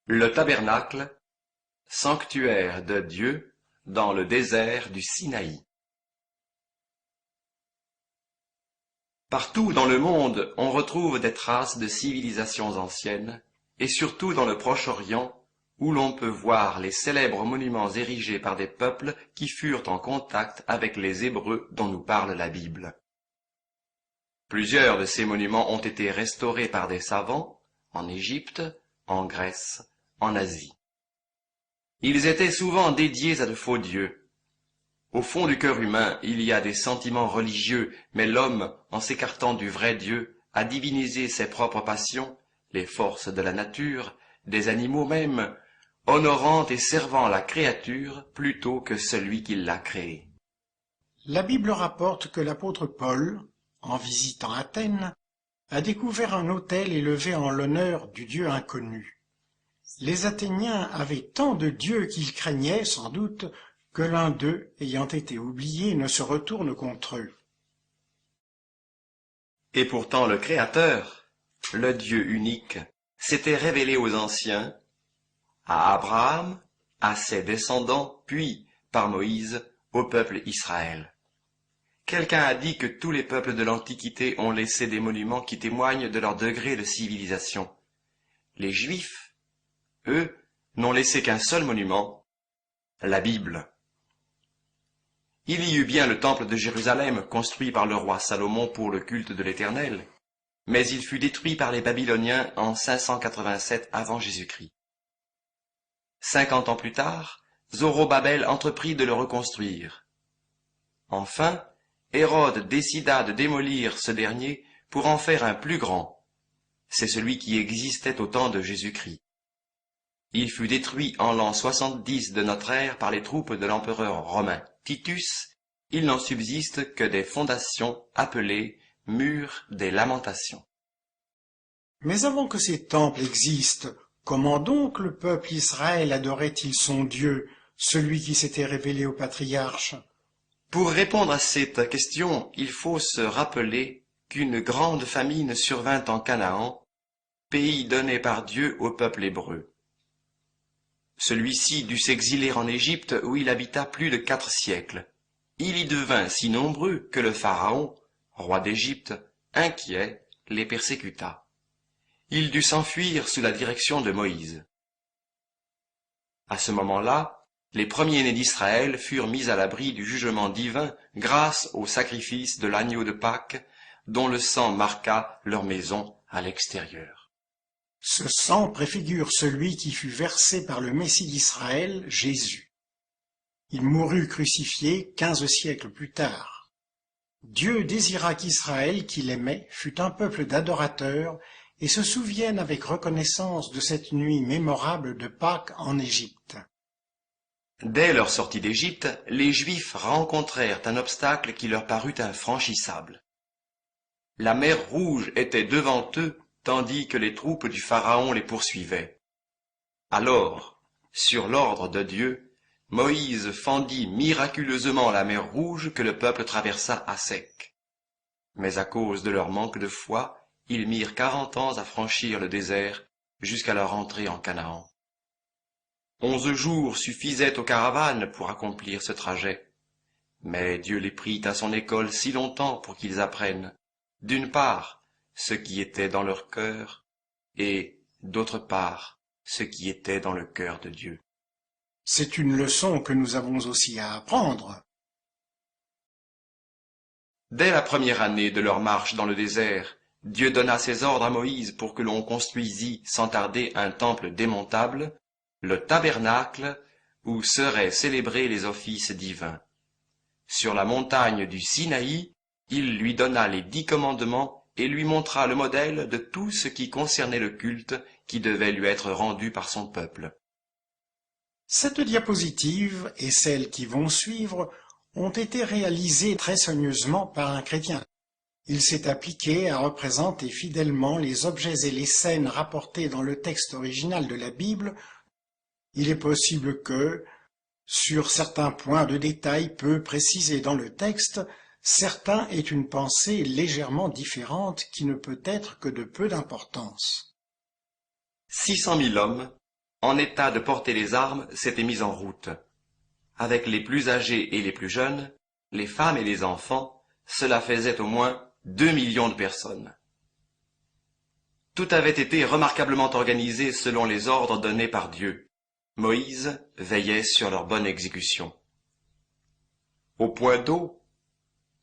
Le tabernacle, sanctuaire de Dieu dans le désert du Sinaï. Partout dans le monde, on retrouve des traces de civilisations anciennes, et surtout dans le Proche-Orient, où l'on peut voir les célèbres monuments érigés par des peuples qui furent en contact avec les Hébreux dont nous parle la Bible. Plusieurs de ces monuments ont été restaurés par des savants, en Égypte, en Grèce, en Asie. Ils étaient souvent dédiés à de faux dieux. Au fond du cœur humain, il y a des sentiments religieux, mais l'homme, en s'écartant du vrai Dieu, a divinisé ses propres passions, les forces de la nature, des animaux même, honorant et servant la créature plutôt que celui qui l'a créée. La Bible rapporte que l'apôtre Paul, en visitant Athènes, a découvert un autel élevé en l'honneur du Dieu inconnu. Les Athéniens avaient tant de dieux qu'ils craignaient, sans doute, que l'un d'eux, ayant été oublié, ne se retourne contre eux. Et pourtant le Créateur, le Dieu unique, s'était révélé aux anciens, à Abraham, à ses descendants, puis, par Moïse, au peuple Israël. Quelqu'un a dit que tous les peuples de l'Antiquité ont laissé des monuments qui témoignent de leur degré de civilisation. Les Juifs, eux, n'ont laissé qu'un seul monument, la Bible. Il y eut bien le temple de Jérusalem, construit par le roi Salomon pour le culte de l'Éternel, mais il fut détruit par les Babyloniens en 587 avant Jésus-Christ. 50 ans plus tard, Zorobabel entreprit de le reconstruire. Enfin, Hérode décida de démolir ce dernier pour en faire un plus grand. C'est celui qui existait au temps de Jésus-Christ. Il fut détruit en l'an 70 de notre ère par les troupes de l'empereur romain Titus. Il n'en subsiste que des fondations appelées murs des lamentations. Mais avant que ces temples existent, comment donc le peuple Israël adorait-il son Dieu, celui qui s'était révélé aux patriarches? Pour répondre à cette question, il faut se rappeler qu'une grande famine survint en Canaan, pays donné par Dieu au peuple hébreu. Celui-ci dut s'exiler en Égypte où il habita plus de 4 siècles. Il y devint si nombreux que le Pharaon, roi d'Égypte, inquiet, les persécuta. Il dut s'enfuir sous la direction de Moïse. À ce moment-là, les premiers-nés d'Israël furent mis à l'abri du jugement divin grâce au sacrifice de l'agneau de Pâques, dont le sang marqua leur maison à l'extérieur. Ce sang préfigure celui qui fut versé par le Messie d'Israël, Jésus. Il mourut crucifié 15 siècles plus tard. Dieu désira qu'Israël, qu'il aimait, fût un peuple d'adorateurs et se souvienne avec reconnaissance de cette nuit mémorable de Pâques en Égypte. Dès leur sortie d'Égypte, les Juifs rencontrèrent un obstacle qui leur parut infranchissable. La mer Rouge était devant eux, tandis que les troupes du Pharaon les poursuivaient. Alors, sur l'ordre de Dieu, Moïse fendit miraculeusement la mer Rouge que le peuple traversa à sec. Mais à cause de leur manque de foi, ils mirent 40 ans à franchir le désert jusqu'à leur entrée en Canaan. 11 jours suffisaient aux caravanes pour accomplir ce trajet. Mais Dieu les prit à son école si longtemps pour qu'ils apprennent, d'une part, ce qui était dans leur cœur, et, d'autre part, ce qui était dans le cœur de Dieu. C'est une leçon que nous avons aussi à apprendre. Dès la première année de leur marche dans le désert, Dieu donna ses ordres à Moïse pour que l'on construisît sans tarder un temple démontable, le tabernacle, où seraient célébrés les offices divins. Sur la montagne du Sinaï, il lui donna les 10 commandements et lui montra le modèle de tout ce qui concernait le culte qui devait lui être rendu par son peuple. Cette diapositive et celles qui vont suivre ont été réalisées très soigneusement par un chrétien. Il s'est appliqué à représenter fidèlement les objets et les scènes rapportés dans le texte original de la Bible. Il est possible que, sur certains points de détail peu précisés dans le texte, certains aient une pensée légèrement différente qui ne peut être que de peu d'importance. 600 000 hommes, en état de porter les armes, s'était mis en route. Avec les plus âgés et les plus jeunes, les femmes et les enfants, cela faisait au moins 2 millions de personnes. Tout avait été remarquablement organisé selon les ordres donnés par Dieu. Moïse veillait sur leur bonne exécution. Au point d'eau,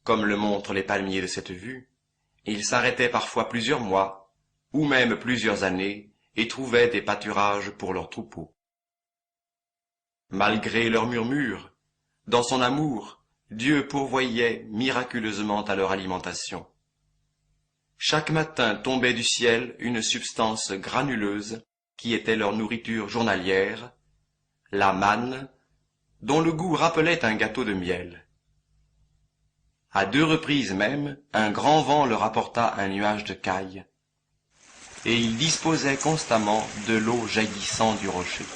comme le montrent les palmiers de cette vue, ils s'arrêtaient parfois plusieurs mois, ou même plusieurs années, et trouvaient des pâturages pour leurs troupeaux. Malgré leurs murmures, dans son amour, Dieu pourvoyait miraculeusement à leur alimentation. Chaque matin tombait du ciel une substance granuleuse qui était leur nourriture journalière, la manne, dont le goût rappelait un gâteau de miel. À 2 reprises même, un grand vent leur apporta un nuage de cailles, et ils disposaient constamment de l'eau jaillissant du rocher.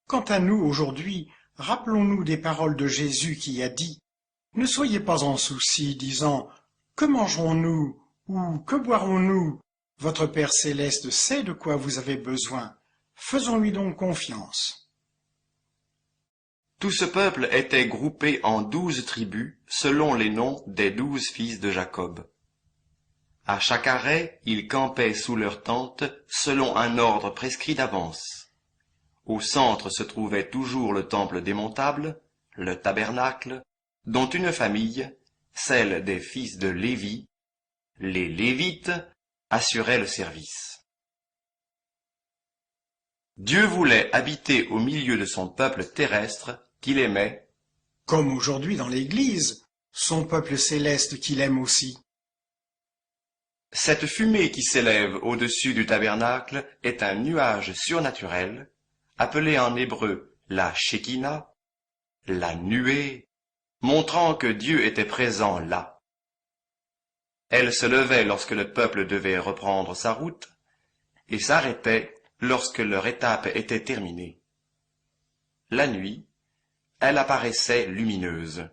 Quant à nous aujourd'hui, rappelons-nous des paroles de Jésus qui a dit « Ne soyez pas en souci, disant « Que mangerons-nous » ou « Que boirons-nous » Votre Père céleste sait de quoi vous avez besoin. Faisons-lui donc confiance. Tout ce peuple était groupé en 12 tribus selon les noms des 12 fils de Jacob. À chaque arrêt, ils campaient sous leur tente selon un ordre prescrit d'avance. Au centre se trouvait toujours le temple démontable, le tabernacle, dont une famille, celle des fils de Lévi, les Lévites, assurait le service. Dieu voulait habiter au milieu de son peuple terrestre qu'il aimait, Comme aujourd'hui dans l'Église, son peuple céleste qu'il aime aussi. Cette fumée qui s'élève au-dessus du tabernacle est un nuage surnaturel, appelé en hébreu la Shekinah, la nuée, montrant que Dieu était présent là. Elle se levait lorsque le peuple devait reprendre sa route et s'arrêtait lorsque leur étape était terminée. La nuit, elle apparaissait lumineuse.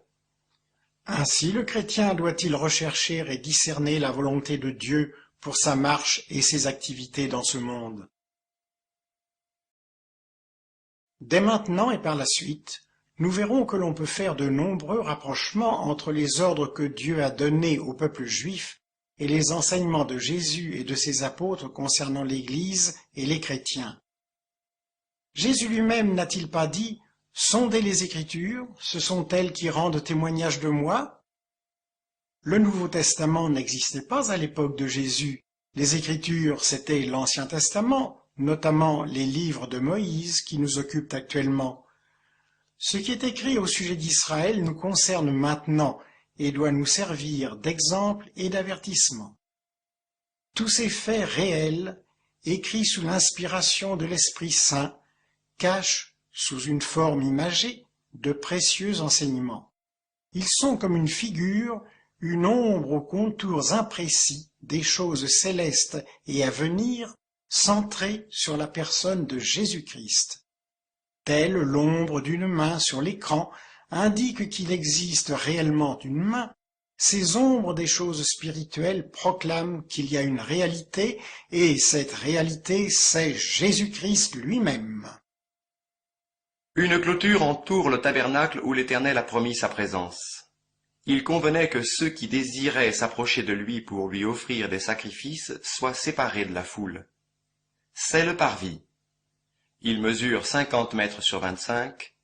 Ainsi le chrétien doit-il rechercher et discerner la volonté de Dieu pour sa marche et ses activités dans ce monde. Dès maintenant et par la suite, nous verrons que l'on peut faire de nombreux rapprochements entre les ordres que Dieu a donnés au peuple juif et les enseignements de Jésus et de ses apôtres concernant l'Église et les chrétiens. Jésus lui-même n'a-t-il pas dit « Sondez les Écritures, ce sont elles qui rendent témoignage de moi » Le Nouveau Testament n'existait pas à l'époque de Jésus. Les Écritures, c'était l'Ancien Testament, notamment les livres de Moïse qui nous occupent actuellement. Ce qui est écrit au sujet d'Israël nous concerne maintenant et doit nous servir d'exemple et d'avertissement. Tous ces faits réels, écrits sous l'inspiration de l'Esprit Saint, cachent, sous une forme imagée, de précieux enseignements. Ils sont comme une figure, une ombre aux contours imprécis des choses célestes et à venir, centrées sur la personne de Jésus-Christ. Telle l'ombre d'une main sur l'écran indique qu'il existe réellement une main, ces ombres des choses spirituelles proclament qu'il y a une réalité, et cette réalité, c'est Jésus-Christ lui-même. Une clôture entoure le tabernacle où l'Éternel a promis sa présence. Il convenait que ceux qui désiraient s'approcher de lui pour lui offrir des sacrifices soient séparés de la foule. C'est le parvis. Il mesure 50 mètres sur 25.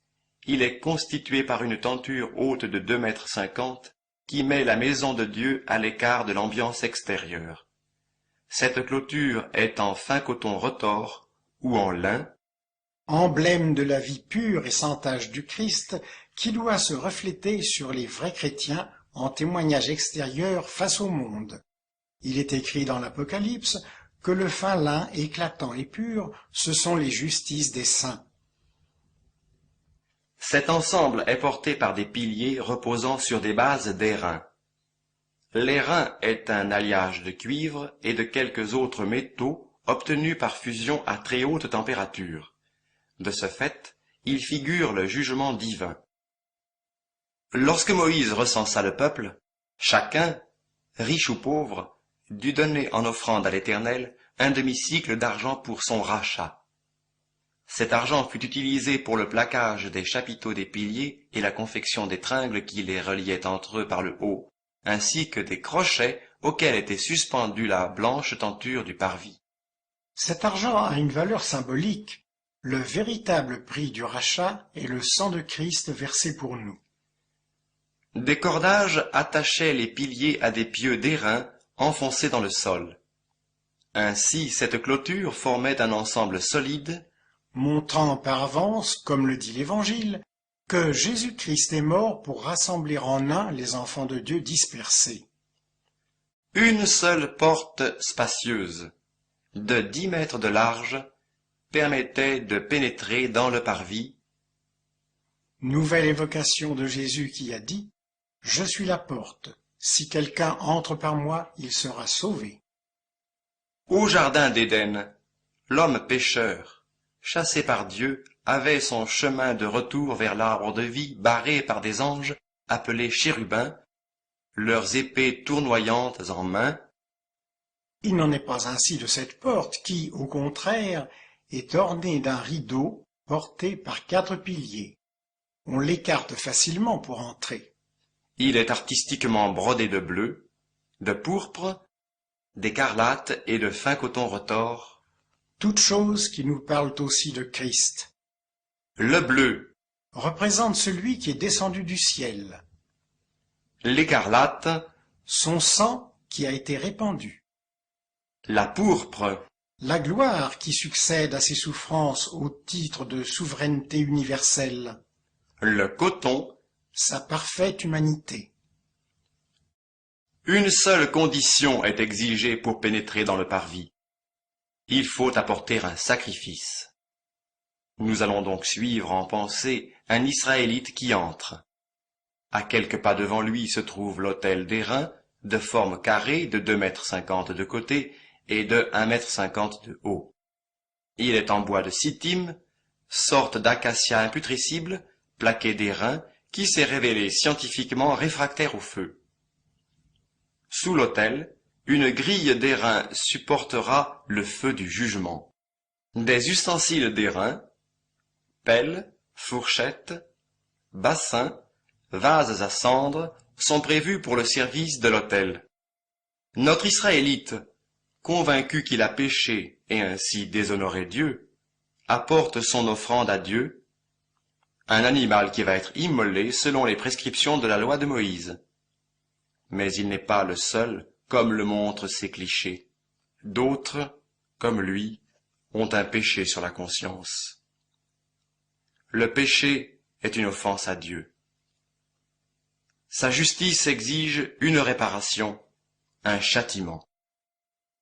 Il est constitué par une tenture haute de 2 mètres 50 qui met la maison de Dieu à l'écart de l'ambiance extérieure. Cette clôture est en fin coton retors ou en lin, emblème de la vie pure et sans tache du Christ qui doit se refléter sur les vrais chrétiens en témoignage extérieur face au monde. Il est écrit dans l'Apocalypse que le fin lin éclatant et pur, ce sont les justices des saints. Cet ensemble est porté par des piliers reposant sur des bases d'airain. L'airain est un alliage de cuivre et de quelques autres métaux obtenus par fusion à très haute température. De ce fait, il figure le jugement divin. Lorsque Moïse recensa le peuple, chacun, riche ou pauvre, dut donner en offrande à l'Éternel un demi-cycle d'argent pour son rachat. Cet argent fut utilisé pour le plaquage des chapiteaux des piliers et la confection des tringles qui les reliaient entre eux par le haut, ainsi que des crochets auxquels était suspendue la blanche tenture du parvis. Cet argent a une valeur symbolique. Le véritable prix du rachat est le sang de Christ versé pour nous. Des cordages attachaient les piliers à des pieux d'airain enfoncés dans le sol. Ainsi, cette clôture formait un ensemble solide, montrant par avance, comme le dit l'Évangile, que Jésus-Christ est mort pour rassembler en un les enfants de Dieu dispersés. une seule porte spacieuse, de 10 mètres de large, permettait de pénétrer dans le parvis. Nouvelle évocation de Jésus qui a dit « Je suis la porte. Si quelqu'un entre par moi, il sera sauvé. » Au jardin d'Éden, l'homme pécheur, chassé par Dieu, avait son chemin de retour vers l'arbre de vie barré par des anges appelés chérubins, leurs épées tournoyantes en main. Il n'en est pas ainsi de cette porte qui, au contraire, est ornée d'un rideau porté par 4 piliers. On l'écarte facilement pour entrer. Il est artistiquement brodé de bleu, de pourpre, d'écarlate et de fin coton retors. Toutes choses qui nous parlent aussi de Christ. Le bleu, Représente celui qui est descendu du ciel, l'écarlate, son sang qui a été répandu, la pourpre, la gloire qui succède à ses souffrances au titre de souveraineté universelle, le coton. sa parfaite humanité. Une seule condition est exigée pour pénétrer dans le parvis. Il faut apporter un sacrifice. Nous allons donc suivre en pensée un Israélite qui entre. À quelques pas devant lui se trouve l'autel d'airain, de forme carrée de 2,50 m de côté et de 1,50 m de haut. Il est en bois de sittim, sorte d'acacia imputrescible, plaqué d'airain, qui s'est révélé scientifiquement réfractaire au feu. Sous l'autel, une grille d'airain supportera le feu du jugement. Des ustensiles d'airain, pelles, fourchettes, bassins, vases à cendres sont prévus pour le service de l'autel. Notre Israélite, convaincu qu'il a péché et ainsi déshonoré Dieu, apporte son offrande à Dieu, un animal qui va être immolé selon les prescriptions de la loi de Moïse. Mais il n'est pas le seul, comme le montrent ces clichés. D'autres, comme lui, ont un péché sur la conscience. Le péché est une offense à Dieu. Sa justice exige une réparation, un châtiment.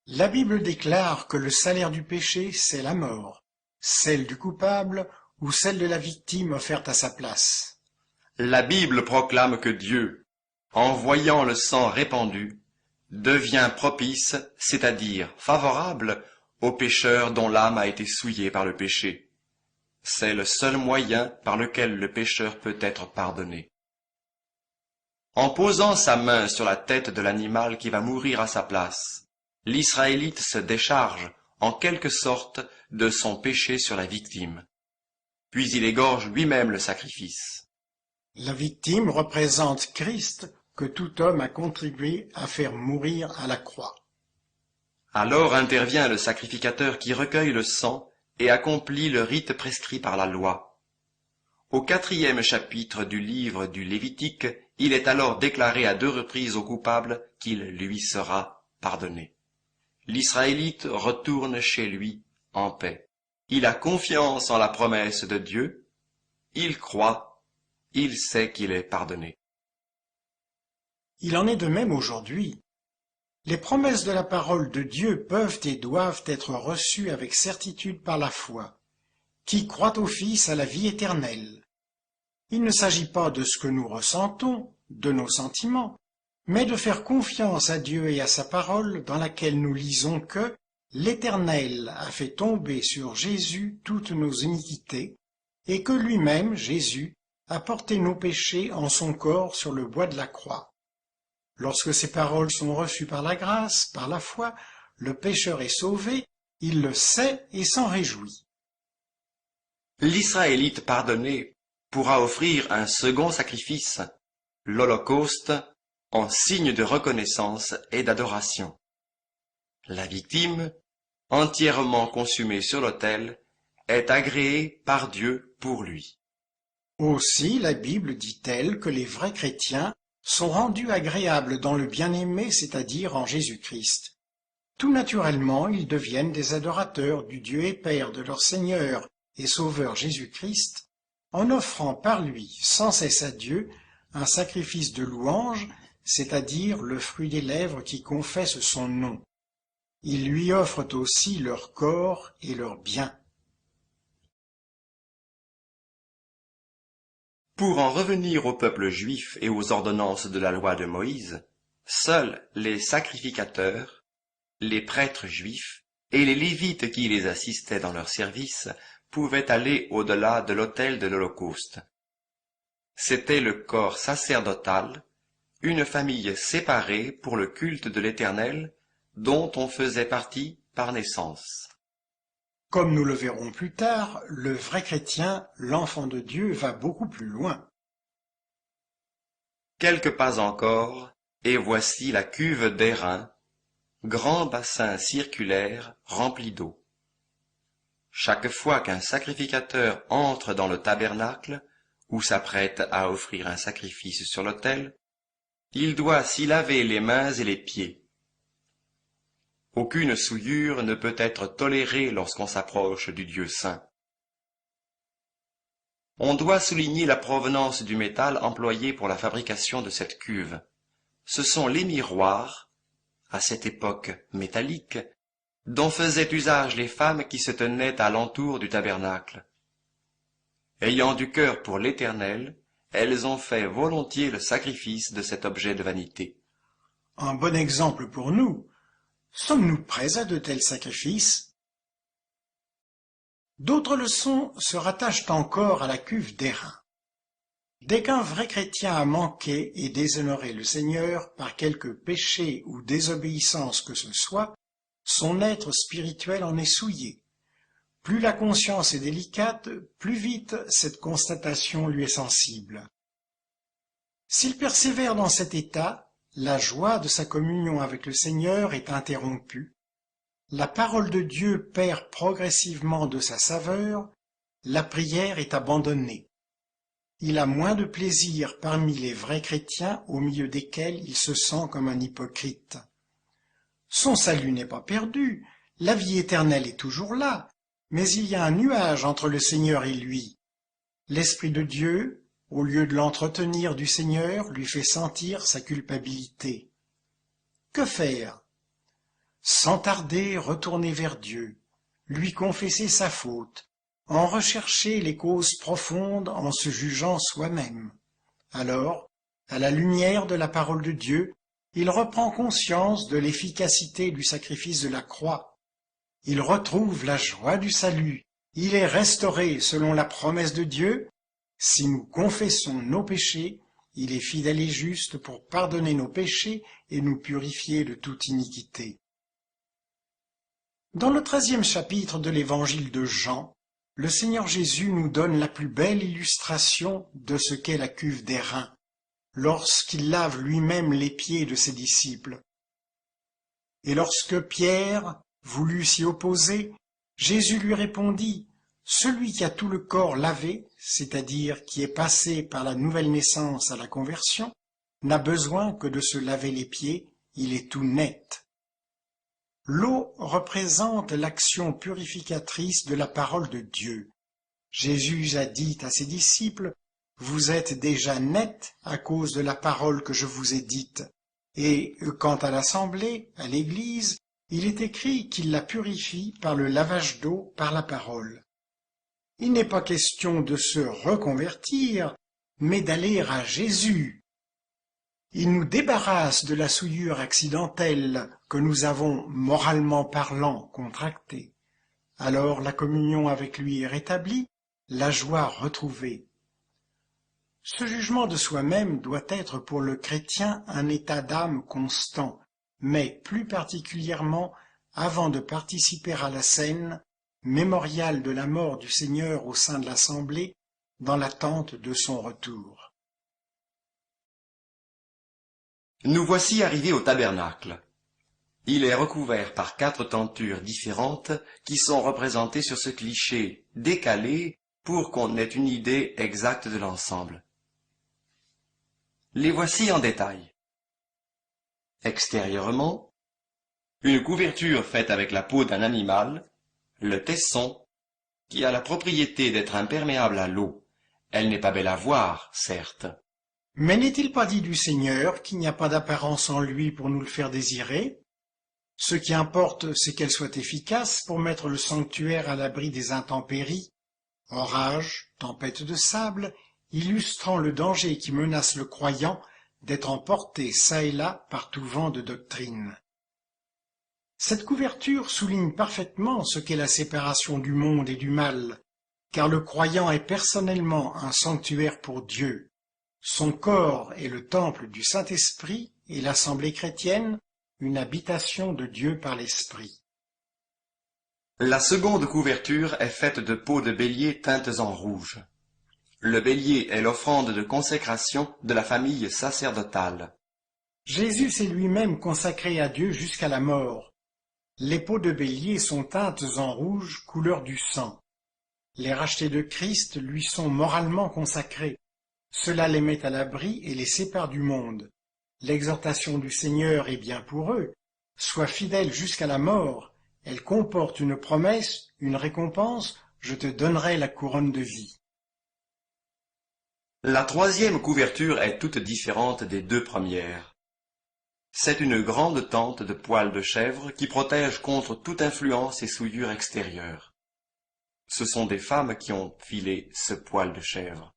La Bible déclare que le salaire du péché, c'est la mort, celle du coupable ou celle de la victime offerte à sa place. La Bible proclame que Dieu, en voyant le sang répandu, devient propice, c'est-à-dire favorable, aux pécheurs dont l'âme a été souillée par le péché. C'est le seul moyen par lequel le pécheur peut être pardonné. En posant sa main sur la tête de l'animal qui va mourir à sa place, l'Israélite se décharge, en quelque sorte, de son péché sur la victime. Puis il égorge lui-même le sacrifice. La victime représente Christ que tout homme a contribué à faire mourir à la croix. Alors intervient le sacrificateur qui recueille le sang et accomplit le rite prescrit par la loi. Au 4e chapitre du livre du Lévitique, il est alors déclaré à 2 reprises au coupable qu'il lui sera pardonné. L'Israélite retourne chez lui en paix. Il a confiance en la promesse de Dieu, il croit, il sait qu'il est pardonné. Il en est de même aujourd'hui. Les promesses de la parole de Dieu peuvent et doivent être reçues avec certitude par la foi. Qui croit au Fils a la vie éternelle. Il ne s'agit pas de ce que nous ressentons, de nos sentiments, mais de faire confiance à Dieu et à sa parole dans laquelle nous lisons que l'Éternel a fait tomber sur Jésus toutes nos iniquités et que lui-même, Jésus, a porté nos péchés en son corps sur le bois de la croix. Lorsque ces paroles sont reçues par la grâce, par la foi, le pécheur est sauvé, il le sait et s'en réjouit. l'Israélite pardonné pourra offrir un second sacrifice, l'Holocauste, en signe de reconnaissance et d'adoration. La victime, entièrement consumée sur l'autel, est agréée par Dieu pour lui. Aussi, la Bible dit-elle que les vrais chrétiens sont rendus agréables dans le bien-aimé, c'est-à-dire en Jésus-Christ. Tout naturellement, ils deviennent des adorateurs du Dieu et Père de leur Seigneur et Sauveur Jésus-Christ, en offrant par lui sans cesse à Dieu un sacrifice de louange, c'est-à-dire le fruit des lèvres qui confessent son nom. Ils lui offrent aussi leur corps et leurs biens. Pour en revenir au peuple juif et aux ordonnances de la loi de Moïse, seuls les sacrificateurs, les prêtres juifs et les Lévites qui les assistaient dans leur service pouvaient aller au-delà de l'autel de l'Holocauste. C'était le corps sacerdotal, une famille séparée pour le culte de l'Éternel, dont on faisait partie par naissance. Comme nous le verrons plus tard, le vrai chrétien, l'enfant de Dieu, va beaucoup plus loin. Quelques pas encore, et voici la cuve d'airain, grand bassin circulaire rempli d'eau. Chaque fois qu'un sacrificateur entre dans le tabernacle, ou s'apprête à offrir un sacrifice sur l'autel, il doit s'y laver les mains et les pieds. Aucune souillure ne peut être tolérée lorsqu'on s'approche du Dieu saint. On doit souligner la provenance du métal employé pour la fabrication de cette cuve. Ce sont les miroirs, à cette époque métalliques, dont faisaient usage les femmes qui se tenaient à l'entour du tabernacle. Ayant du cœur pour l'Éternel, elles ont fait volontiers le sacrifice de cet objet de vanité. Un bon exemple pour nous. Sommes-nous prêts à de tels sacrifices? D'autres leçons se rattachent encore à la cuve d'airain. Dès qu'un vrai chrétien a manqué et déshonoré le Seigneur par quelque péché ou désobéissance que ce soit, son être spirituel en est souillé. Plus la conscience est délicate, plus vite cette constatation lui est sensible. S'il persévère dans cet état, la joie de sa communion avec le Seigneur est interrompue, la parole de Dieu perd progressivement de sa saveur, la prière est abandonnée. Il a moins de plaisir parmi les vrais chrétiens au milieu desquels il se sent comme un hypocrite. Son salut n'est pas perdu, la vie éternelle est toujours là, mais il y a un nuage entre le Seigneur et lui. L'Esprit de Dieu, au lieu de l'entretenir du Seigneur, lui fait sentir sa culpabilité. Que faire? Sans tarder, retourner vers Dieu, lui confesser sa faute, en rechercher les causes profondes en se jugeant soi-même. Alors, à la lumière de la parole de Dieu, il reprend conscience de l'efficacité du sacrifice de la croix. Il retrouve la joie du salut. Il est restauré selon la promesse de Dieu. Si nous confessons nos péchés, il est fidèle et juste pour pardonner nos péchés et nous purifier de toute iniquité. Dans le 13e chapitre de l'évangile de Jean, le Seigneur Jésus nous donne la plus belle illustration de ce qu'est la cuve d'airain, lorsqu'il lave lui-même les pieds de ses disciples. Et lorsque Pierre voulut s'y opposer, Jésus lui répondit: « Celui qui a tout le corps lavé, c'est-à-dire qui est passé par la nouvelle naissance à la conversion, n'a besoin que de se laver les pieds, il est tout net. » L'eau représente l'action purificatrice de la parole de Dieu. Jésus a dit à ses disciples: « Vous êtes déjà nets à cause de la parole que je vous ai dite. » Et quant à l'assemblée, à l'Église, il est écrit qu'il la purifie par le lavage d'eau par la parole. Il n'est pas question de se reconvertir, mais d'aller à Jésus. Il nous débarrasse de la souillure accidentelle que nous avons, moralement parlant, contractée. Alors la communion avec lui est rétablie, la joie retrouvée. Ce jugement de soi-même doit être pour le chrétien un état d'âme constant, mais plus particulièrement avant de participer à la scène, mémorial de la mort du Seigneur au sein de l'assemblée, dans l'attente de son retour. Nous voici arrivés au tabernacle. Il est recouvert par 4 tentures différentes qui sont représentées sur ce cliché décalé pour qu'on ait une idée exacte de l'ensemble. Les voici en détail. Extérieurement, une couverture faite avec la peau d'un animal, le tesson, qui a la propriété d'être imperméable à l'eau. Elle n'est pas belle à voir, certes. Mais n'est-il pas dit du Seigneur qu'il n'y a pas d'apparence en lui pour nous le faire désirer? Ce qui importe, c'est qu'elle soit efficace pour mettre le sanctuaire à l'abri des intempéries, orages, tempêtes de sable, illustrant le danger qui menace le croyant d'être emporté çà et là par tout vent de doctrine. Cette couverture souligne parfaitement ce qu'est la séparation du monde et du mal, car le croyant est personnellement un sanctuaire pour Dieu. Son corps est le temple du Saint-Esprit et l'assemblée chrétienne, une habitation de Dieu par l'Esprit. La seconde couverture est faite de peaux de bélier teintes en rouge. Le bélier est l'offrande de consécration de la famille sacerdotale. Jésus s'est lui-même consacré à Dieu jusqu'à la mort. Les peaux de bélier sont teintes en rouge, couleur du sang. Les rachetés de Christ lui sont moralement consacrés. Cela les met à l'abri et les sépare du monde. L'exhortation du Seigneur est bien pour eux. Sois fidèle jusqu'à la mort. Elle comporte une promesse, une récompense. Je te donnerai la couronne de vie. La troisième couverture est toute différente des 2 premières. C'est une grande tente de poils de chèvre qui protège contre toute influence et souillure extérieure. Ce sont des femmes qui ont filé ce poil de chèvre.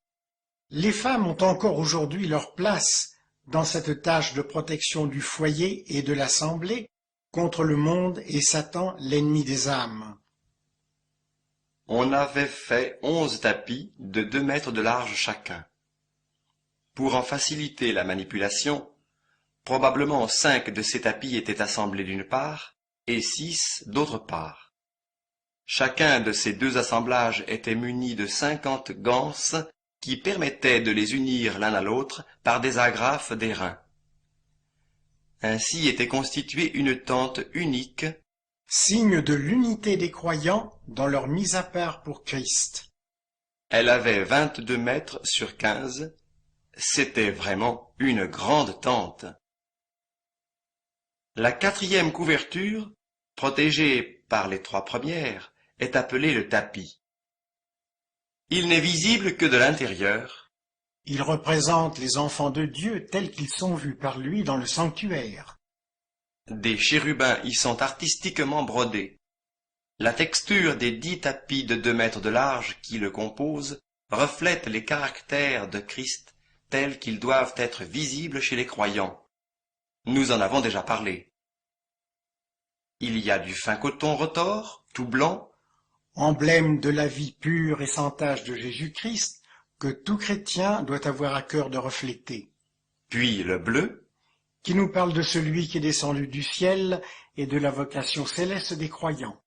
Les femmes ont encore aujourd'hui leur place dans cette tâche de protection du foyer et de l'assemblée contre le monde et Satan, l'ennemi des âmes. On avait fait 11 tapis de 2 mètres de large chacun. Pour en faciliter la manipulation, probablement 5 de ces tapis étaient assemblés d'une part et 6 d'autre part. Chacun de ces 2 assemblages était muni de 50 ganses qui permettaient de les unir l'un à l'autre par des agrafes d'airain. Ainsi était constituée une tente unique, Signe de l'unité des croyants dans leur mise à part pour Christ. elle avait 22 mètres sur 15, c'était vraiment une grande tente. La 4e couverture, protégée par les 3 premières, est appelée le tapis. Il n'est visible que de l'intérieur. Il représente les enfants de Dieu tels qu'ils sont vus par lui dans le sanctuaire. Des chérubins y sont artistiquement brodés. La texture des 10 tapis de 2 mètres de large qui le composent reflète les caractères de Christ tels qu'ils doivent être visibles chez les croyants. Nous en avons déjà parlé. Il y a du fin coton retors, tout blanc, Emblème de la vie pure et sans tache de Jésus-Christ, que tout chrétien doit avoir à cœur de refléter, puis le bleu, qui nous parle de celui qui est descendu du ciel et de la vocation céleste des croyants.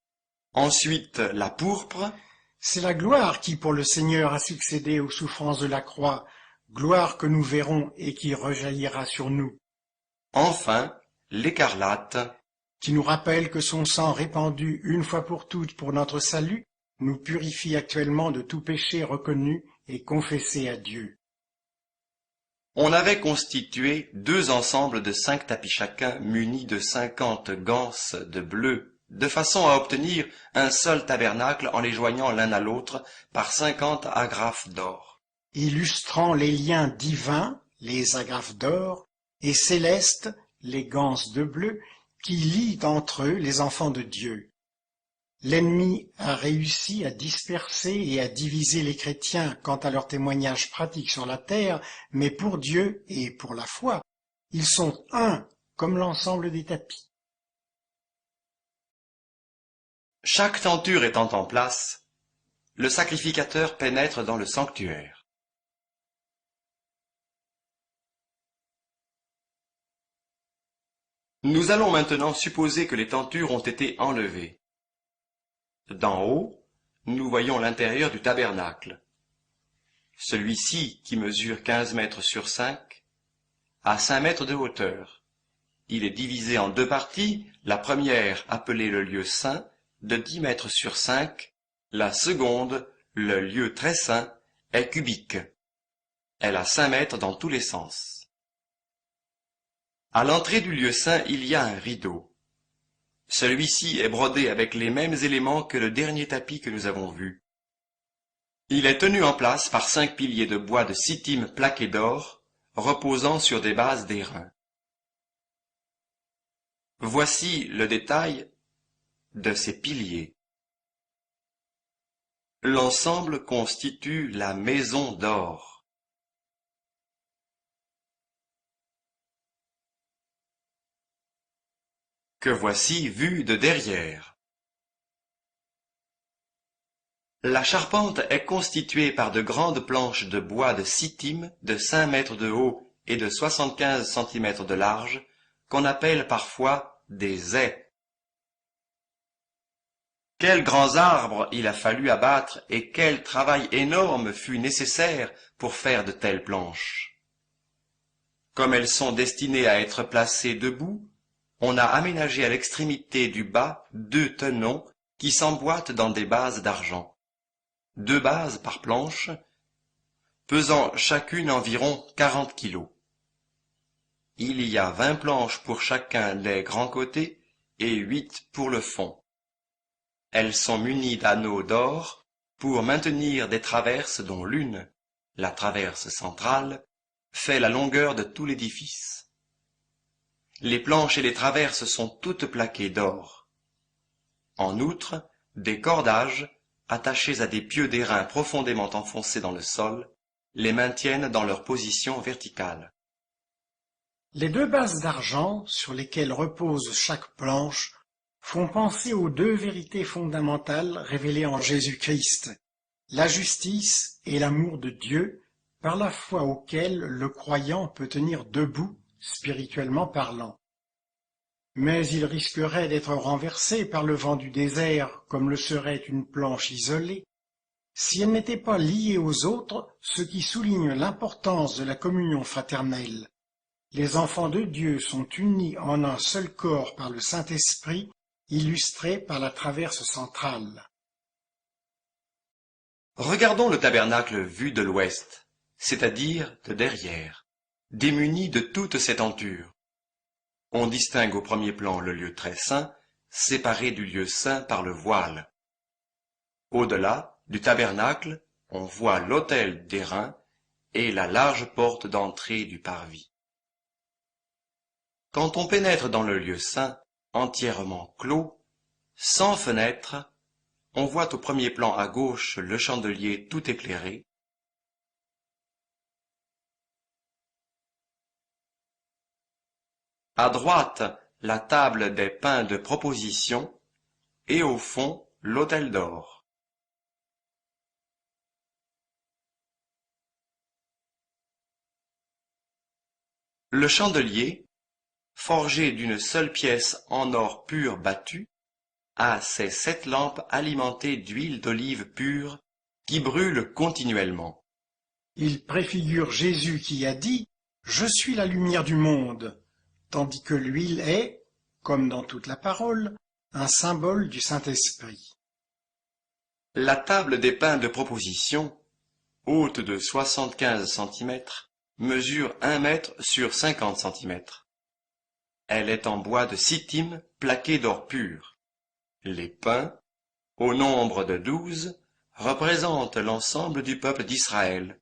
ensuite la pourpre, C'est la gloire qui, pour le Seigneur, a succédé aux souffrances de la croix, gloire que nous verrons et qui rejaillira sur nous, enfin l'écarlate, qui nous rappelle que son sang répandu une fois pour toutes pour notre salut nous purifie actuellement de tout péché reconnu et confessé à Dieu. On avait constitué 2 ensembles de 5 tapis chacun munis de 50 ganses de bleu, de façon à obtenir un seul tabernacle en les joignant l'un à l'autre par 50 agrafes d'or. Illustrant les liens divins, les agrafes d'or, et célestes, les ganses de bleu, qui lient entre eux les enfants de Dieu. L'ennemi a réussi à disperser et à diviser les chrétiens quant à leur témoignage pratique sur la terre, mais pour Dieu et pour la foi, ils sont un comme l'ensemble des tapis. Chaque tenture étant en place, le sacrificateur pénètre dans le sanctuaire. Nous allons maintenant supposer que les tentures ont été enlevées. D'en haut, nous voyons l'intérieur du tabernacle. Celui-ci, qui mesure 15 mètres sur 5, a 5 mètres de hauteur. Il est divisé en deux parties, la première, appelée le lieu saint, de 10 mètres sur 5, la seconde, le lieu très saint, est cubique. Elle a 5 mètres dans tous les sens. À l'entrée du lieu saint, il y a un rideau. Celui-ci est brodé avec les mêmes éléments que le dernier tapis que nous avons vu. Il est tenu en place par 5 piliers de bois de sittim plaqués d'or, reposant sur des bases d'airain. Voici le détail de ces piliers. L'ensemble constitue la maison d'or. Que voici vue de derrière. La charpente est constituée par de grandes planches de bois de sittim de 5 mètres de haut et de 75 cm de large, qu'on appelle parfois des ais. Quels grands arbres il a fallu abattre et quel travail énorme fut nécessaire pour faire de telles planches. Comme elles sont destinées à être placées debout, on a aménagé à l'extrémité du bas 2 tenons qui s'emboîtent dans des bases d'argent. 2 bases par planche, pesant chacune environ 40 kilos. Il y a 20 planches pour chacun des grands côtés et 8 pour le fond. Elles sont munies d'anneaux d'or pour maintenir des traverses dont l'une, la traverse centrale, fait la longueur de tout l'édifice. Les planches et les traverses sont toutes plaquées d'or. En outre, des cordages, attachés à des pieux d'airain profondément enfoncés dans le sol, les maintiennent dans leur position verticale. Les 2 bases d'argent sur lesquelles repose chaque planche font penser aux 2 vérités fondamentales révélées en Jésus-Christ, la justice et l'amour de Dieu, par la foi auquel le croyant peut tenir debout, spirituellement parlant. Mais il risquerait d'être renversé par le vent du désert, comme le serait une planche isolée, si elle n'était pas liée aux autres, ce qui souligne l'importance de la communion fraternelle. Les enfants de Dieu sont unis en un seul corps par le Saint-Esprit, illustré par la traverse centrale. Regardons le tabernacle vu de l'ouest, c'est-à-dire de derrière, démuni de toute ses tentures. On distingue au premier plan le lieu très saint, séparé du lieu saint par le voile. Au-delà du tabernacle, on voit l'autel d'airain et la large porte d'entrée du parvis. Quand on pénètre dans le lieu saint, entièrement clos, sans fenêtre, on voit au premier plan à gauche le chandelier tout éclairé, à droite la table des pains de proposition et au fond l'autel d'or. Le chandelier, forgé d'une seule pièce en or pur battu, a ses 7 lampes alimentées d'huile d'olive pure qui brûlent continuellement. Il préfigure Jésus qui a dit « Je suis la lumière du monde », tandis que l'huile est, comme dans toute la parole, un symbole du Saint-Esprit. La table des pains de proposition, haute de 75 cm, mesure 1 mètre sur 50 cm. Elle est en bois de sittim plaqué d'or pur. Les pains, au nombre de 12, représentent l'ensemble du peuple d'Israël.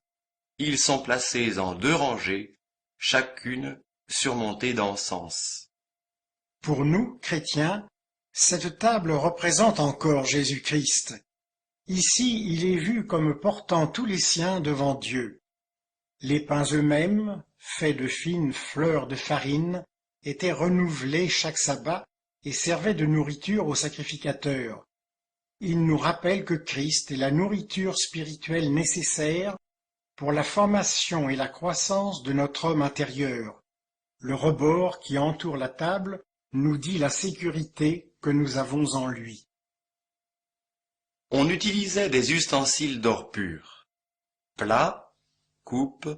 Ils sont placés en 2 rangées, chacune surmontée d'encens. Pour nous, chrétiens, cette table représente encore Jésus-Christ. Ici, il est vu comme portant tous les siens devant Dieu. Les pains eux-mêmes, faits de fines fleurs de farine, étaient renouvelés chaque sabbat et servaient de nourriture aux sacrificateurs. Il nous rappelle que Christ est la nourriture spirituelle nécessaire pour la formation et la croissance de notre homme intérieur. Le rebord qui entoure la table nous dit la sécurité que nous avons en lui. On utilisait des ustensiles d'or pur, plats, coupes,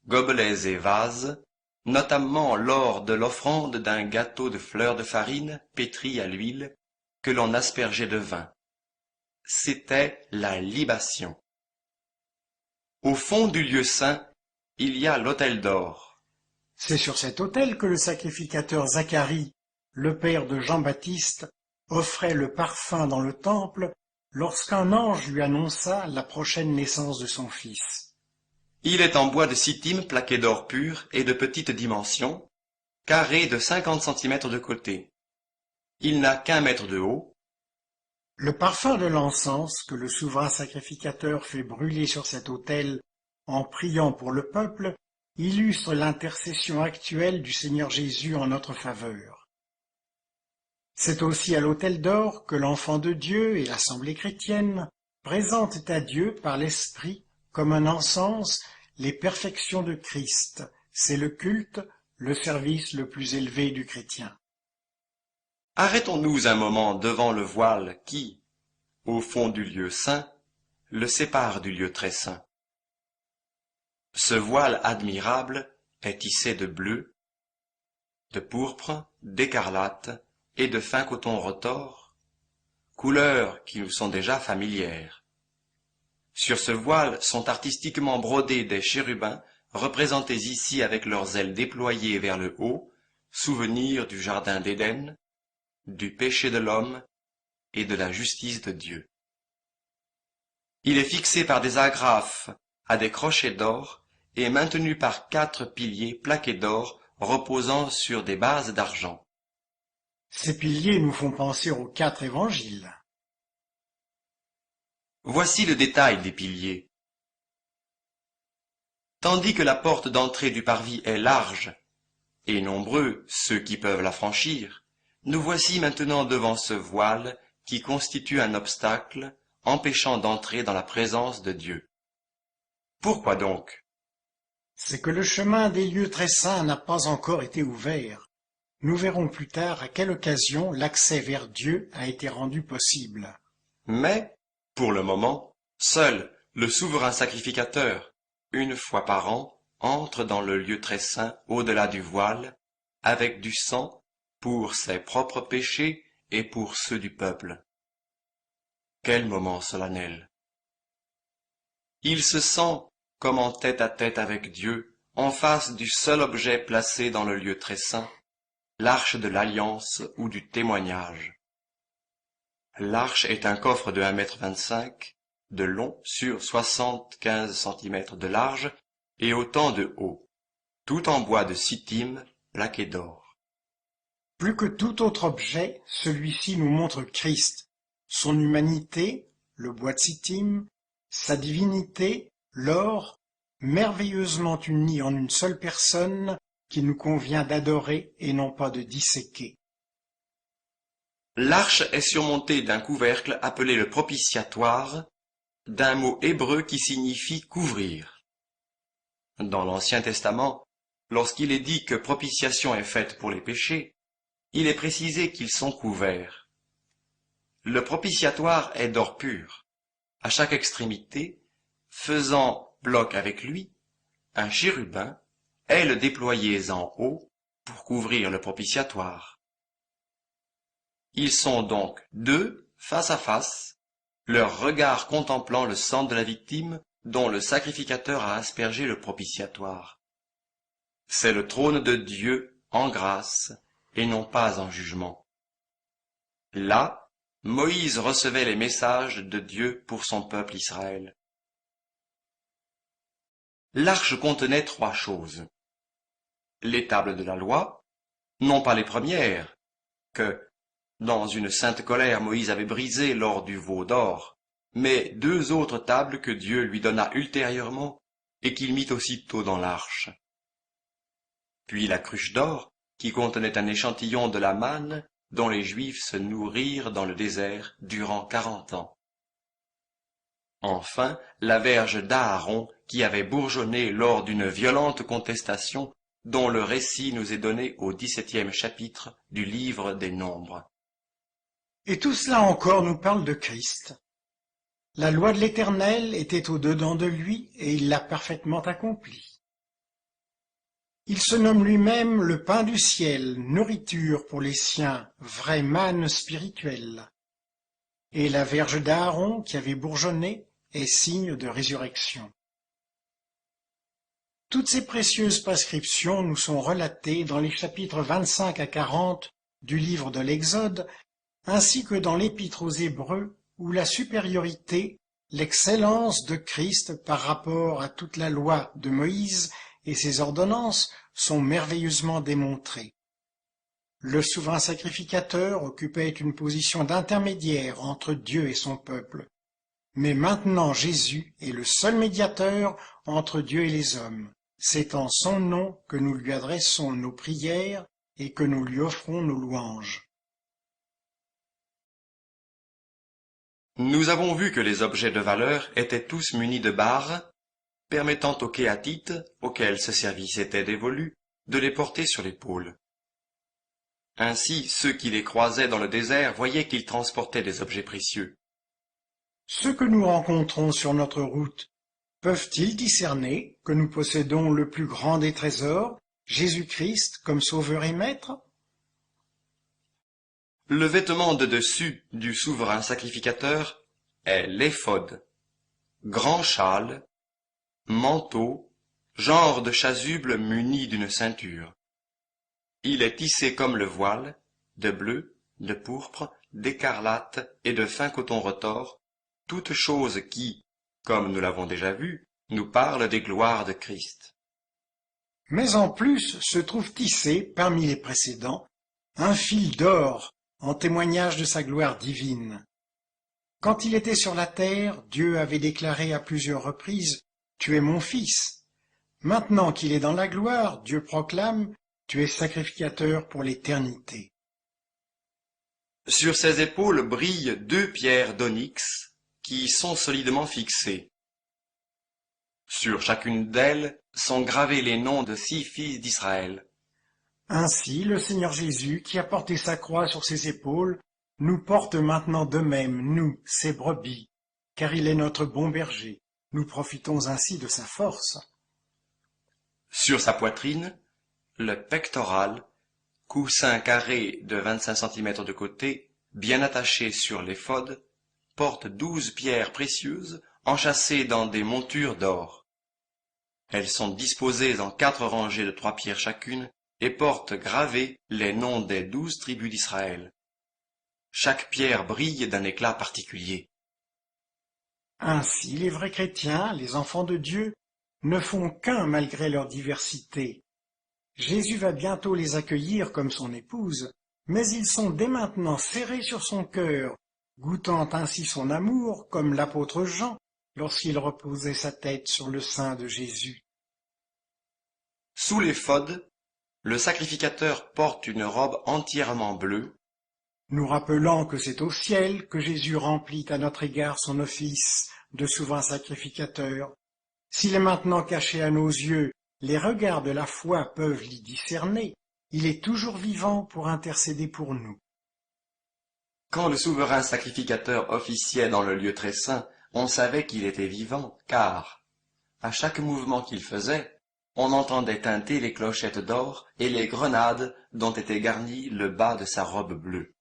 gobelets et vases, notamment lors de l'offrande d'un gâteau de fleurs de farine pétrie à l'huile que l'on aspergeait de vin. C'était la libation. Au fond du lieu saint, il y a l'autel d'or. C'est sur cet autel que le sacrificateur Zacharie, le père de Jean-Baptiste, offrait le parfum dans le temple lorsqu'un ange lui annonça la prochaine naissance de son fils. Il est en bois de sittim plaqué d'or pur et de petite dimension, carré de 50 cm de côté. Il n'a qu'1 mètre de haut. Le parfum de l'encens que le souverain sacrificateur fait brûler sur cet autel en priant pour le peuple illustre l'intercession actuelle du Seigneur Jésus en notre faveur. C'est aussi à l'autel d'or que l'enfant de Dieu et l'Assemblée chrétienne présentent à Dieu par l'Esprit comme un encens les perfections de Christ. C'est le culte, le service le plus élevé du chrétien. Arrêtons-nous un moment devant le voile qui, au fond du lieu saint, le sépare du lieu très saint. Ce voile admirable est tissé de bleu, de pourpre, d'écarlate et de fin coton retors, couleurs qui nous sont déjà familières. Sur ce voile sont artistiquement brodés des chérubins représentés ici avec leurs ailes déployées vers le haut, souvenir du jardin d'Éden, du péché de l'homme et de la justice de Dieu. Il est fixé par des agrafes à des crochets d'or et maintenu par 4 piliers plaqués d'or reposant sur des bases d'argent. Ces piliers nous font penser aux 4 évangiles. Voici le détail des piliers. Tandis que la porte d'entrée du parvis est large, et nombreux ceux qui peuvent la franchir, nous voici maintenant devant ce voile qui constitue un obstacle empêchant d'entrer dans la présence de Dieu. Pourquoi donc? C'est que le chemin des lieux très saints n'a pas encore été ouvert. Nous verrons plus tard à quelle occasion l'accès vers Dieu a été rendu possible. Mais, pour le moment, seul le souverain sacrificateur, une fois par an, entre dans le lieu très saint au-delà du voile, avec du sang, pour ses propres péchés et pour ceux du peuple. Quel moment solennel! Il se sent comme en tête-à-tête avec Dieu, en face du seul objet placé dans le lieu très saint, l'arche de l'alliance ou du témoignage. L'arche est un coffre de 1,25 m de long sur 75 cm de large et autant de haut, tout en bois de sittim plaqué d'or. Plus que tout autre objet, celui-ci nous montre Christ, son humanité, le bois de sittim, sa divinité, l'or, merveilleusement unis en une seule personne qu'il nous convient d'adorer et non pas de disséquer. L'arche est surmontée d'un couvercle appelé le propitiatoire, d'un mot hébreu qui signifie couvrir. Dans l'Ancien Testament, lorsqu'il est dit que propitiation est faite pour les péchés, il est précisé qu'ils sont couverts. Le propitiatoire est d'or pur, à chaque extrémité, faisant bloc avec lui, un chérubin, ailes déployées en haut pour couvrir le propitiatoire. Ils sont donc 2 face à face, leur regard contemplant le sang de la victime dont le sacrificateur a aspergé le propitiatoire. C'est le trône de Dieu en grâce et non pas en jugement. Là, Moïse recevait les messages de Dieu pour son peuple Israël. L'arche contenait 3 choses. Les tables de la loi, non pas les premières, que, dans une sainte colère, Moïse avait brisées lors du veau d'or, mais 2 autres tables que Dieu lui donna ultérieurement et qu'il mit aussitôt dans l'arche. Puis la cruche d'or, qui contenait un échantillon de la manne dont les Juifs se nourrirent dans le désert durant 40 ans. Enfin, la verge d'Aaron qui avait bourgeonné lors d'une violente contestation dont le récit nous est donné au 17e chapitre du livre des Nombres. Et tout cela encore nous parle de Christ. La loi de l'Éternel était au-dedans de lui, et il l'a parfaitement accomplie. Il se nomme lui-même le pain du ciel, nourriture pour les siens, vrai manne spirituel. Et la verge d'Aaron qui avait bourgeonné est signe de résurrection. Toutes ces précieuses prescriptions nous sont relatées dans les chapitres 25 à 40 du livre de l'Exode, ainsi que dans l'Épître aux Hébreux, où la supériorité, l'excellence de Christ par rapport à toute la loi de Moïse et ses ordonnances sont merveilleusement démontrées. Le souverain sacrificateur occupait une position d'intermédiaire entre Dieu et son peuple. Mais maintenant Jésus est le seul médiateur entre Dieu et les hommes. C'est en son nom que nous lui adressons nos prières et que nous lui offrons nos louanges. Nous avons vu que les objets de valeur étaient tous munis de barres, permettant aux Kéatites, auxquels ce service était dévolu, de les porter sur l'épaule. Ainsi, ceux qui les croisaient dans le désert voyaient qu'ils transportaient des objets précieux. Ceux que nous rencontrons sur notre route peuvent-ils discerner que nous possédons le plus grand des trésors, Jésus-Christ comme sauveur et maître? Le vêtement de dessus du souverain sacrificateur est l'éphod, grand châle, manteau, genre de chasuble muni d'une ceinture. Il est tissé comme le voile, de bleu, de pourpre, d'écarlate et de fin coton retors, toutes choses qui, comme nous l'avons déjà vu, nous parlent des gloires de Christ. Mais en plus se trouve tissé, parmi les précédents, un fil d'or en témoignage de sa gloire divine. Quand il était sur la terre, Dieu avait déclaré à plusieurs reprises « Tu es mon fils ». Maintenant qu'il est dans la gloire, Dieu proclame « Tu es sacrificateur pour l'éternité ». Sur ses épaules brillent 2 pierres d'onyx qui sont solidement fixées. Sur chacune d'elles sont gravés les noms de 6 fils d'Israël. Ainsi, le Seigneur Jésus, qui a porté sa croix sur ses épaules, nous porte maintenant de même, nous, ses brebis, car il est notre bon berger. Nous profitons ainsi de sa force. Sur sa poitrine, le pectoral, coussin carré de 25 cm de côté, bien attaché sur l'éphod, porte 12 pierres précieuses enchâssées dans des montures d'or. Elles sont disposées en 4 rangées de 3 pierres chacune et portent gravés les noms des 12 tribus d'Israël. Chaque pierre brille d'un éclat particulier. Ainsi, les vrais chrétiens, les enfants de Dieu, ne font qu'un malgré leur diversité. Jésus va bientôt les accueillir comme son épouse, mais ils sont dès maintenant serrés sur son cœur, goûtant ainsi son amour comme l'apôtre Jean lorsqu'il reposait sa tête sur le sein de Jésus. Sous l'éphod, le sacrificateur porte une robe entièrement bleue, nous rappelant que c'est au ciel que Jésus remplit à notre égard son office de souverain sacrificateur. S'il est maintenant caché à nos yeux, les regards de la foi peuvent l'y discerner. Il est toujours vivant pour intercéder pour nous. Quand le souverain sacrificateur officiait dans le lieu très saint, on savait qu'il était vivant, car, à chaque mouvement qu'il faisait, on entendait tinter les clochettes d'or et les grenades dont était garni le bas de sa robe bleue.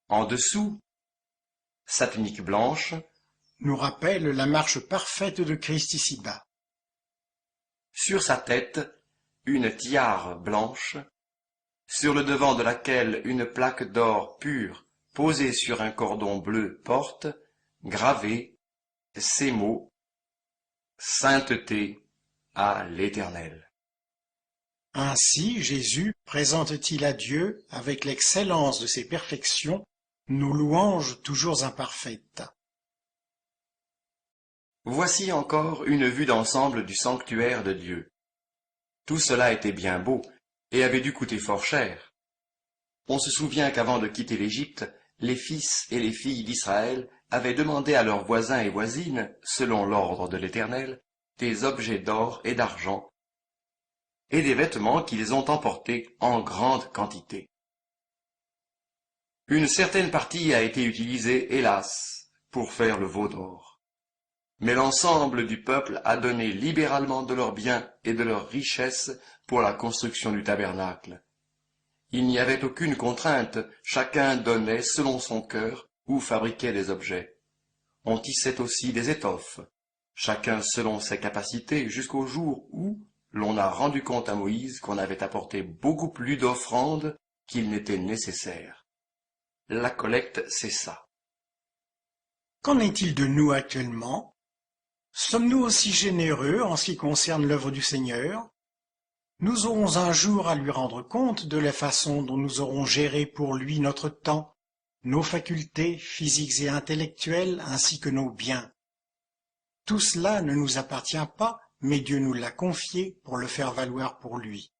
En dessous, sa tunique blanche nous rappelle la marche parfaite de Christ ici-bas. Sur sa tête, une tiare blanche, sur le devant de laquelle une plaque d'or pur posée sur un cordon bleu porte, gravés, ces mots « Sainteté à l'Éternel ». Ainsi Jésus présente-t-il à Dieu, avec l'excellence de ses perfections, nos louanges toujours imparfaites. Voici encore une vue d'ensemble du sanctuaire de Dieu. Tout cela était bien beau et avait dû coûter fort cher. On se souvient qu'avant de quitter l'Égypte, les fils et les filles d'Israël avaient demandé à leurs voisins et voisines, selon l'ordre de l'Éternel, des objets d'or et d'argent, et des vêtements qu'ils ont emportés en grande quantité. Une certaine partie a été utilisée, hélas, pour faire le veau d'or. Mais l'ensemble du peuple a donné libéralement de leurs biens et de leurs richesses pour la construction du tabernacle. Il n'y avait aucune contrainte, chacun donnait selon son cœur ou fabriquait des objets. On tissait aussi des étoffes, chacun selon ses capacités, jusqu'au jour où l'on a rendu compte à Moïse qu'on avait apporté beaucoup plus d'offrandes qu'il n'était nécessaire. La collecte cessa. Qu'en est-il de nous actuellement? Sommes-nous aussi généreux en ce qui concerne l'œuvre du Seigneur? Nous aurons un jour à lui rendre compte de la façon dont nous aurons géré pour lui notre temps, nos facultés physiques et intellectuelles ainsi que nos biens. Tout cela ne nous appartient pas, mais Dieu nous l'a confié pour le faire valoir pour lui.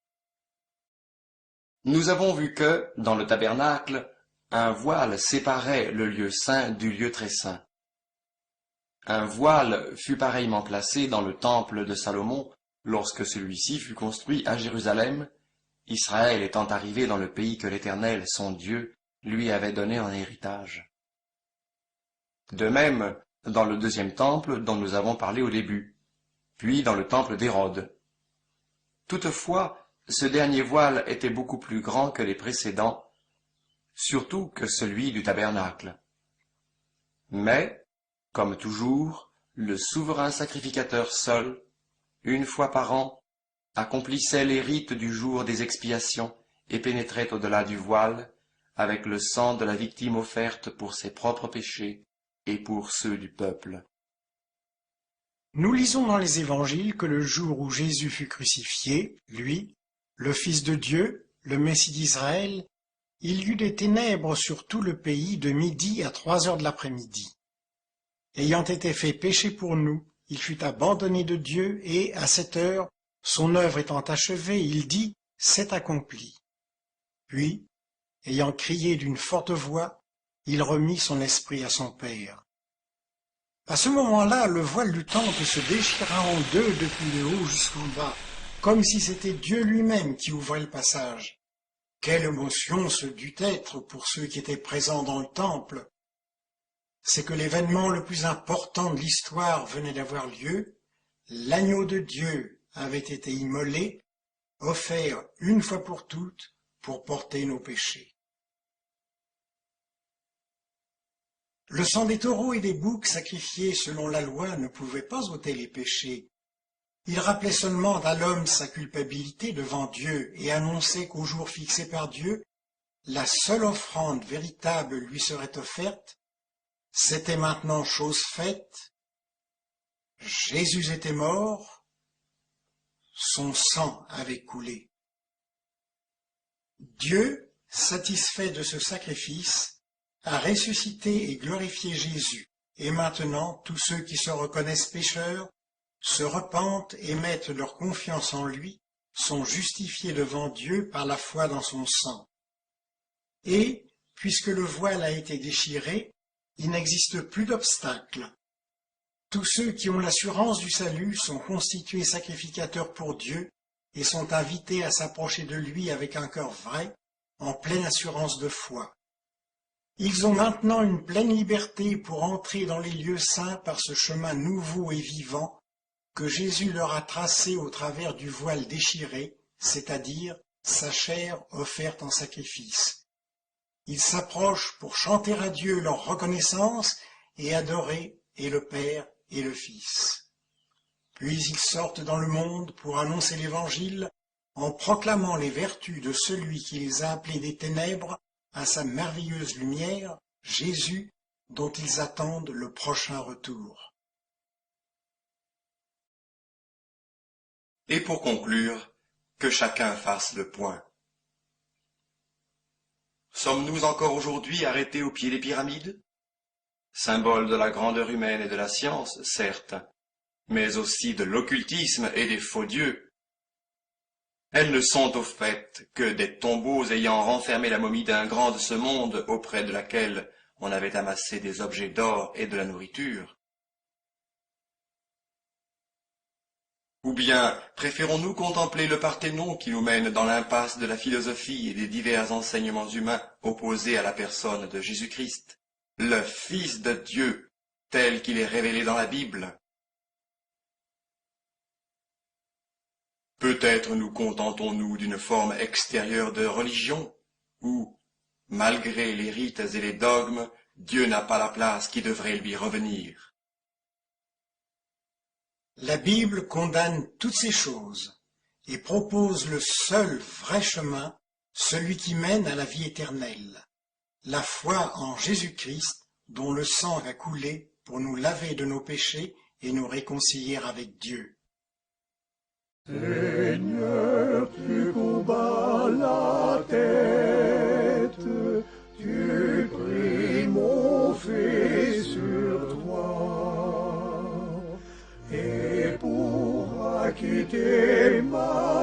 Nous avons vu que, dans le tabernacle, un voile séparait le lieu saint du lieu très saint. Un voile fut pareillement placé dans le temple de Salomon lorsque celui-ci fut construit à Jérusalem, Israël étant arrivé dans le pays que l'Éternel, son Dieu, lui avait donné en héritage. De même, dans le deuxième temple dont nous avons parlé au début, puis dans le temple d'Hérode. Toutefois, ce dernier voile était beaucoup plus grand que les précédents, surtout que celui du tabernacle. Mais, comme toujours, le souverain sacrificateur seul, une fois par an, accomplissait les rites du jour des expiations et pénétrait au-delà du voile avec le sang de la victime offerte pour ses propres péchés et pour ceux du peuple. Nous lisons dans les évangiles que le jour où Jésus fut crucifié, lui, le Fils de Dieu, le Messie d'Israël, il y eut des ténèbres sur tout le pays de midi à 3 heures de l'après-midi. Ayant été fait péché pour nous, il fut abandonné de Dieu et, à cette heure, son œuvre étant achevée, il dit « C'est accompli ». Puis, ayant crié d'une forte voix, il remit son esprit à son Père. À ce moment-là, le voile du temple se déchira en deux depuis le haut jusqu'en bas, comme si c'était Dieu lui-même qui ouvrait le passage. Quelle émotion ce dut être pour ceux qui étaient présents dans le temple! C'est que l'événement le plus important de l'histoire venait d'avoir lieu, l'agneau de Dieu avait été immolé, offert une fois pour toutes pour porter nos péchés. Le sang des taureaux et des boucs sacrifiés selon la loi ne pouvait pas ôter les péchés. Il rappelait seulement à l'homme sa culpabilité devant Dieu et annonçait qu'au jour fixé par Dieu, la seule offrande véritable lui serait offerte. C'était maintenant chose faite. Jésus était mort, son sang avait coulé. Dieu, satisfait de ce sacrifice, a ressuscité et glorifié Jésus, et maintenant tous ceux qui se reconnaissent pécheurs, se repentent et mettent leur confiance en lui, sont justifiés devant Dieu par la foi dans son sang. Et, puisque le voile a été déchiré, il n'existe plus d'obstacle. Tous ceux qui ont l'assurance du salut sont constitués sacrificateurs pour Dieu et sont invités à s'approcher de lui avec un cœur vrai, en pleine assurance de foi. Ils ont maintenant une pleine liberté pour entrer dans les lieux saints par ce chemin nouveau et vivant que Jésus leur a tracé au travers du voile déchiré, c'est-à-dire sa chair offerte en sacrifice. Ils s'approchent pour chanter à Dieu leur reconnaissance et adorer et le Père et le Fils. Puis ils sortent dans le monde pour annoncer l'Évangile en proclamant les vertus de celui qui les a appelés des ténèbres à sa merveilleuse lumière, Jésus, dont ils attendent le prochain retour. Et pour conclure, que chacun fasse le point. Sommes-nous encore aujourd'hui arrêtés au pied des pyramides? Symbole de la grandeur humaine et de la science, certes, mais aussi de l'occultisme et des faux dieux. Elles ne sont au fait que des tombeaux ayant renfermé la momie d'un grand de ce monde auprès de laquelle on avait amassé des objets d'or et de la nourriture. Ou bien préférons-nous contempler le Parthénon qui nous mène dans l'impasse de la philosophie et des divers enseignements humains opposés à la personne de Jésus-Christ, le Fils de Dieu, tel qu'il est révélé dans la Bible. Peut-être nous contentons-nous d'une forme extérieure de religion, où, malgré les rites et les dogmes, Dieu n'a pas la place qui devrait lui revenir. La Bible condamne toutes ces choses et propose le seul vrai chemin, celui qui mène à la vie éternelle, la foi en Jésus-Christ dont le sang a coulé pour nous laver de nos péchés et nous réconcilier avec Dieu. Seigneur, tu courbas la tête, tu pris mon fils sur toi, et pour acquitter ma